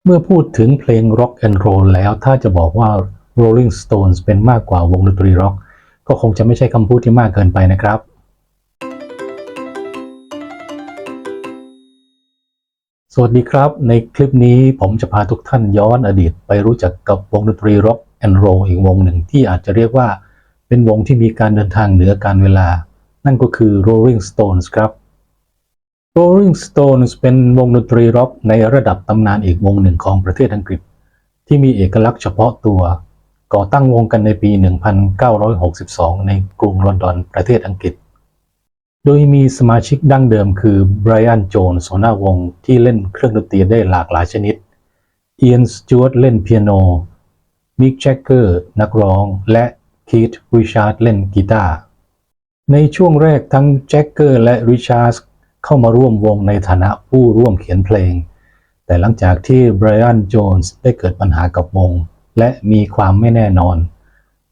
เมื่อพูดถึงเพลง Rock and Roll แล้วถ้าจะบอกว่า Rolling Stones เป็นมากกว่าวงดนตรีร็อกก็คงจะไม่ใช่คำพูดที่มากเกินไปนะครับสวัสดีครับในคลิปนี้ผมจะพาทุกท่านย้อนอดีตไปรู้จักกับวงดนตรี Rock and Roll อีกวงหนึ่งที่อาจจะเรียกว่าเป็นวงที่มีการเดินทางเหนือการเวลานั่นก็คือ Rolling Stones ครับ Rolling Stones เป็นวงดนตรีร็อกในระดับตำนานอีกวงหนึ่งของประเทศอังกฤษที่มีเอกลักษณ์เฉพาะตัวก่อตั้งวงกันในปี 1962 ในกรุงลอนดอนประเทศอังกฤษโดยมีสมาชิกดั้งเดิมคือไบรอัน โจนส์หัวหน้าวงที่เล่นเครื่องดนตรีได้หลากหลายชนิดเอียน สจ๊วตเล่นเปียโนมิก แจ็คเกอร์นักร้องและคีธ ริชาร์ดเล่นกีตาร์ในช่วงแรกทั้งแจ็คเกอร์และริชาร์ดเข้ามาร่วมวงในฐานะผู้ร่วมเขียนเพลงแต่หลังจากที่ไบรอัน โจนส์ได้เกิดปัญหากับวงและมีความไม่แน่นอน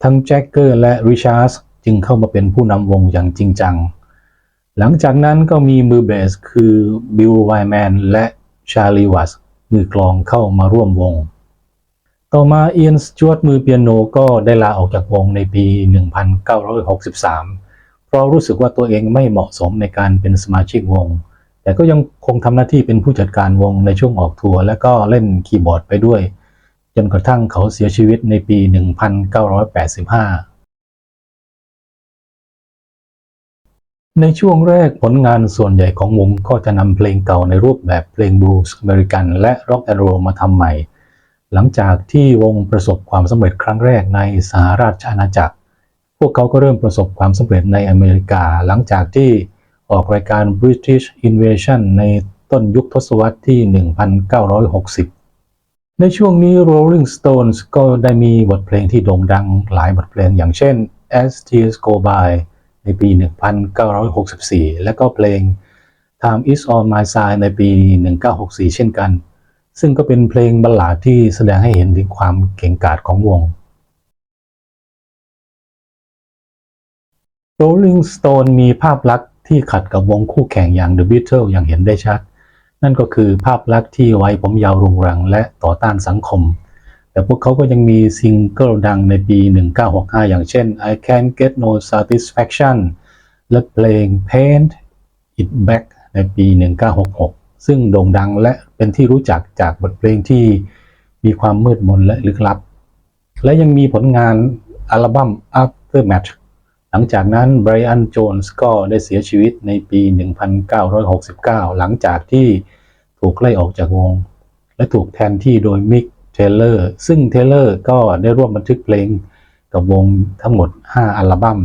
ทั้งแจ็คเกอร์และริชาร์ดจึงเข้ามาเป็นผู้นำวงอย่างจริงจังหลังจากนั้นก็มีมือเบสคือบิล ไวแมนและชาลี วัตส์มือกลองเข้ามาร่วมวงต่อมาเอียน สจ๊วตมือเปียโนก็ได้ลาออกจากวงในปี 1963 เพราะรู้สึกว่าตัวเองไม่เหมาะสมในการเป็นสมาชิกวงแต่ก็ยังคงทำหน้าที่เป็นผู้จัดการวงในช่วงออกทัวร์และก็เล่นคีย์บอร์ดไปด้วยจนกระทั่งเขาเสียชีวิตในปี 1985ในช่วงแรกผลงานส่วนใหญ่ของวงก็จะนำเพลงเก่าในรูปแบบเพลงบลูส์อเมริกันและร็อกแอนด์โรลมาทำใหม่หลังจากที่วงประสบความสำเร็จครั้งแรกในสหราชอาณาจักรพวกเขาก็เริ่มประสบความสำเร็จในอเมริกาหลังจากที่ออกรายการ British Invasion ในต้นยุคทศวรรษที่ 1960 ในช่วงนี้ Rolling Stones ก็ได้มีบทเพลงที่โด่งดังหลายบทเพลงอย่างเช่น As Tears Go By ในปี 1964 และก็เพลง Time Is On My Side ในปี 1964 เช่นกันซึ่งก็เป็นเพลงบัลลาดที่แสดงให้เห็นถึงความเก่งกาจของวง Rolling Stone มีภาพลักษณ์ที่ขัดกับวงคู่แข่งอย่าง The Beatles อย่างเห็นได้ชัดนั่นก็คือภาพลักษณ์ที่ไว้ผมยาวรุงรังและต่อต้านสังคมแต่พวกเขาก็ยังมีซิงเกิลดังในปี 1965 อย่างเช่น I Can't Get No Satisfaction และเพลง Paint It Black ในปี 1966 ซึ่งโด่งดังและเป็นที่รู้จักจากบทเพลงที่มีความมืดมนและลึกลับและยังมีผลงานอัลบั้ม Aftermath หลังจากนั้นไบรอัน โจนส์ก็ได้เสียชีวิตในปี 1969 หลังจากที่ถูกไล่ออกจากวงและถูกแทนที่โดยมิก เทเลอร์ซึ่งเทเลอร์ก็ได้ร่วมบันทึกเพลงกับวงทั้งหมด 5 อัลบั้ม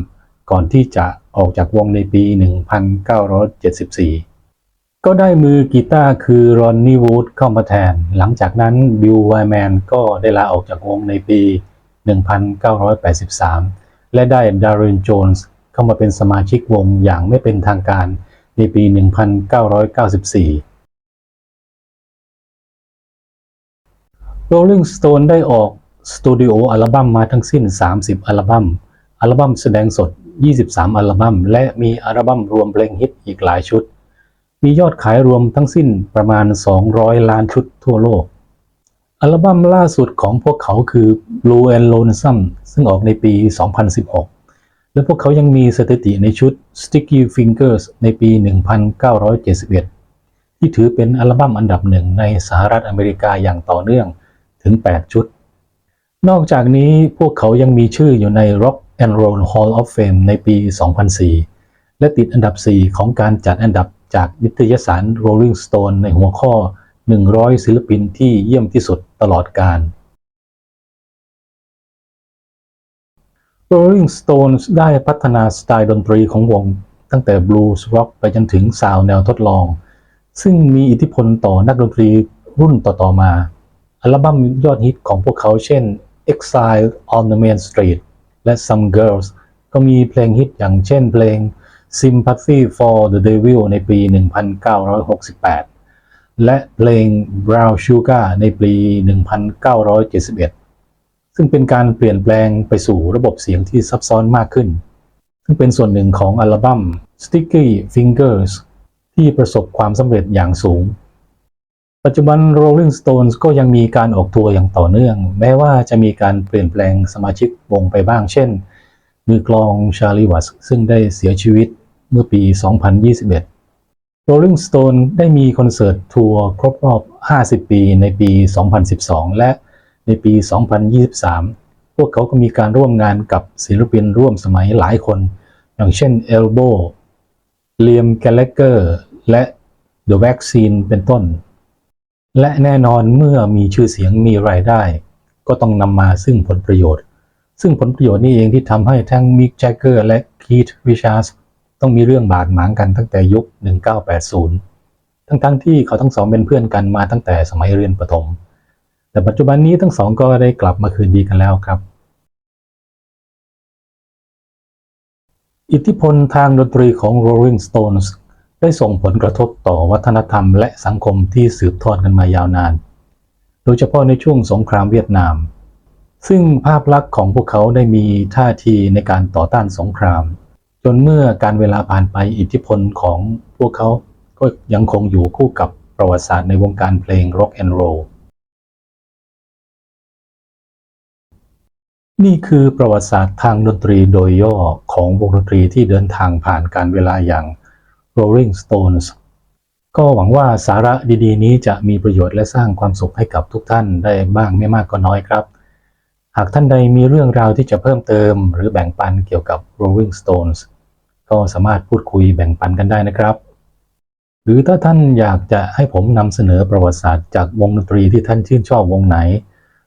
ก่อนที่จะออกจากวงในปี 1974 ก็ได้มือกีตาร์คือรอนนี่ วูดเข้ามาแทนหลังจากนั้นบิล ไวแมนก็ได้ลาออกจากวงในปี 1983 และได้ดาริน โจนส์เข้ามาเป็นสมาชิกวงอย่างไม่เป็นทางการในปี 1994 Rolling Stone ได้ออกสตูดิโออัลบั้มมาทั้งสิ้น 30 อัลบั้ม อัลบั้มแสดงสด 23 อัลบั้ม และมีอัลบั้มรวมเพลงฮิตอีกหลายชุด มียอดขายรวมทั้งสิ้นประมาณ 200 ล้านชุดทั่วโลก อัลบั้มล่าสุดของพวกเขาคือ Blue and Lonesome ซึ่งออกในปี 2016 และพวกเขายังมีสถิติในชุด Sticky Fingers ในปี 1971 ที่ถือเป็นอัลบั้มอันดับหนึ่งในสหรัฐอเมริกาอย่างต่อเนื่องถึง 8 ชุด นอกจากนี้พวกเขายังมีชื่ออยู่ใน Rock and Roll Hall of Fame ในปี 2004 และติดอันดับ 4 ของการจัดอันดับจากนิตยสาร Rolling Stone ในหัวข้อ 100 ศิลปินที่เยี่ยมที่สุดตลอดกาล Rolling Stones ได้พัฒนาสไตล์ดนตรีของวงตั้งแต่บลูส์ร็อกไปจนถึงซาวด์แนวทดลองซึ่งมีอิทธิพลต่อนักดนตรีรุ่นต่อๆมาอัลบั้มยอดฮิตของพวกเขาเช่น Exile on the Main Street และ Some Girls ก็มีเพลงฮิตอย่างเช่นเพลง Sympathy for the Devil ในปี 1968 และเพลง Brown Sugar ในปี 1971 ซึ่งเป็นการเปลี่ยนแปลงไปสู่ระบบเสียงที่ซับซ้อนมากขึ้นซึ่งเป็นส่วนหนึ่งของอัลบั้ม Sticky Fingers ที่ประสบความสำเร็จอย่างสูง ปัจจุบัน Rolling Stones ก็ยังมีการออกทัวร์อย่างต่อเนื่องแม้ว่าจะมีการเปลี่ยนแปลงสมาชิกวงไปบ้างเช่นมือกลองชาลีวัตส์ซึ่งได้เสียชีวิตเมื่อปี 2021 Rolling Stone ได้มีคอนเสิร์ตทัวร์ครบรอบ 50 ปีในปี 2012 และในปี 2023 พวกเขาก็มีการร่วมงานกับศิลปินร่วมสมัยหลายคนอย่างเช่น Elbow Liam Gallagher และ The Vaccine เป็นต้นและแน่นอนเมื่อมีชื่อเสียงมีรายได้ก็ต้องนำมาซึ่งผลประโยชน์ซึ่งผลประโยชน์นี้เองที่ทำให้ทั้งมิก แจ็คเกอร์และคีธ ริชาร์ดส์ต้องมีเรื่องบาดหมางกันตั้งแต่ยุค 1980 ทั้งที่เขาทั้งสองเป็นเพื่อนกันมาตั้งแต่สมัยเรียนประถมแต่ปัจจุบันนี้ทั้งสองก็ได้กลับมาคืนดีกันแล้วครับอิทธิพลทางดนตรีของ Rolling Stones ได้ส่งผลกระทบต่อวัฒนธรรมและสังคมที่สืบทอดกันมายาวนานโดยเฉพาะในช่วงสงครามเวียดนามซึ่งภาพลักษณ์ของพวกเขาได้มีท่าทีในการต่อต้านสงครามจนเมื่อการเวลาผ่านไปอิทธิพลของพวกเขาก็ยังคงอยู่คู่กับประวัติศาสตร์ในวงการเพลงร็อกแอนด์โรลนี่คือประวัติศาสตร์ทางดนตรีโดยย่อของวงดนตรีที่เดินทางผ่านการเวลาอย่าง Rolling Stones ก็หวังว่าสาระดีๆนี้จะมีประโยชน์และสร้างความสุขให้กับทุกท่านได้บ้างไม่มากก็น้อยครับหากท่านใดมีเรื่องราวที่จะเพิ่มเติมหรือแบ่งปันเกี่ยวกับ Rolling Stones ก็สามารถพูดคุยแบ่งปันกันได้นะครับหรือถ้าท่านอยากจะให้ผมนำเสนอประวัติศาสตร์จากวงดนตรีที่ท่านชื่นชอบวงไหน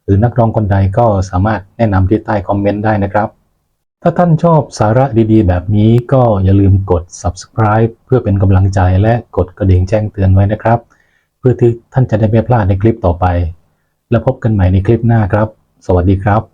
หรือนักร้องคนใดก็สามารถแนะนำที่ใต้คอมเมนต์ได้นะครับถ้าท่านชอบสาระดีๆแบบนี้ก็อย่าลืมกด Subscribe เพื่อเป็นกำลังใจและกดกระดิ่งแจ้งเตือนไว้นะครับเพื่อที่ท่านจะได้ไม่พลาดในคลิปต่อไปแล้วพบกันใหม่ในคลิปหน้าครับสวัสดีครับ